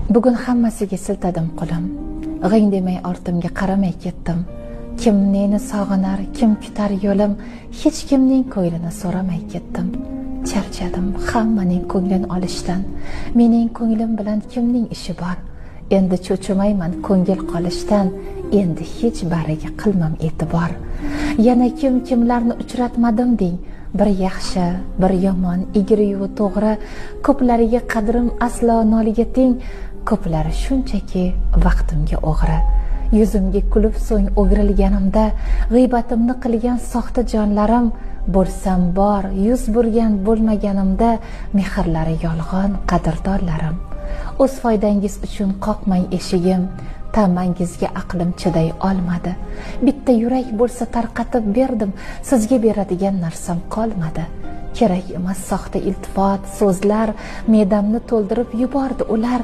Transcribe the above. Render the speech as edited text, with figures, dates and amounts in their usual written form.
Bugun hammasiga siltadim qo'lim, g'ing demay ortimga qaramay ketdim. Kim neni sog'inar, kim kutar yo'lim, hech kimning ko'nglini so'ramay ketdim. Charchadim hammaning ko'nglini olishdan, mening ko'nglim bilan kimning ishi bor? Endi cho'chimayman ko'ngil qolishdan, endi hech bariga qilmam e'tibor. Yana kimlarni uchratmadim deng, bir yaxshi, bir yomon, egri-yu to'g'ri, ko'plariga qadrim aslo noliga teng, ko'plari shunchaki vaqtimga o'g'ri. Yuzimga kulib so'ng o'girilganimda, g'iybatimni qilgan soxta jonlarim, bo'lsam bor, yuz burgan bo'lmaganimda, mehrlari yolg'on qadrdonlarim. O'z foydangiz uchun qoqmang eshigim, ta'mangizga aqlim chiday olmadi. Bitta yurak bo'lsa tarqatib berdim, sizga beradigan narsam qolmadi. Kerak emas soxta iltifot, so'zlar, me'damni to'ldirib yubordi ular.